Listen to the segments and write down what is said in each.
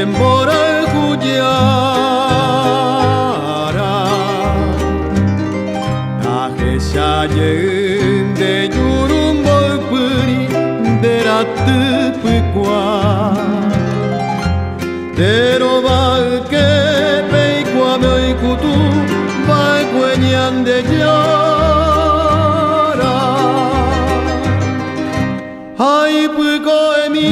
Semboral kujara Tahe shayen de yurumbol puri Deratu pukwa Dero balke peikwa mei kutu Balkwenyan de yara Hai puko emi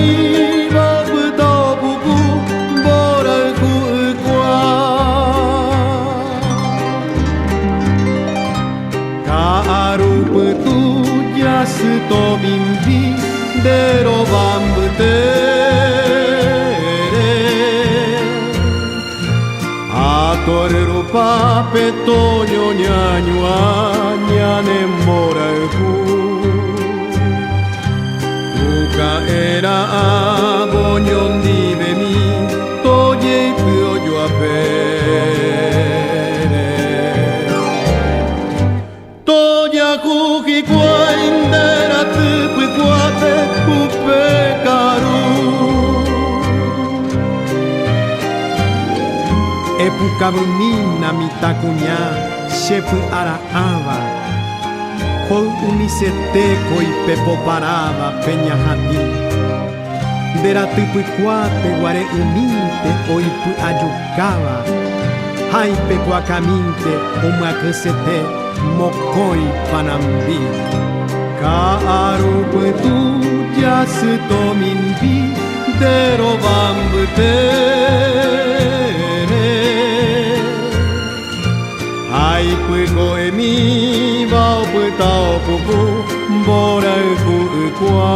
to mimpi dero bambutere Ator rupa petonyo nyanyua nyane moralku Tuka era agonyon di bemi toye pyo yo apere Toya kuki kwainde Epukabumina mitakunya shepu araava Kol umisete koi pepo parava peña hati Deratupu kuate guare uminte oipu ayukava Hai pecuacaminte omuacusete mokoi panambi Kaarupu tu yasuto mimpi dero bambutere Ai puko emi bao putao puku borau kuukwa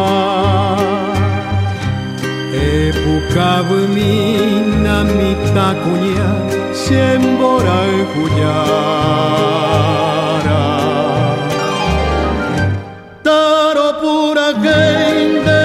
Epukabumi namitakunya semborau kujara Taro pura gente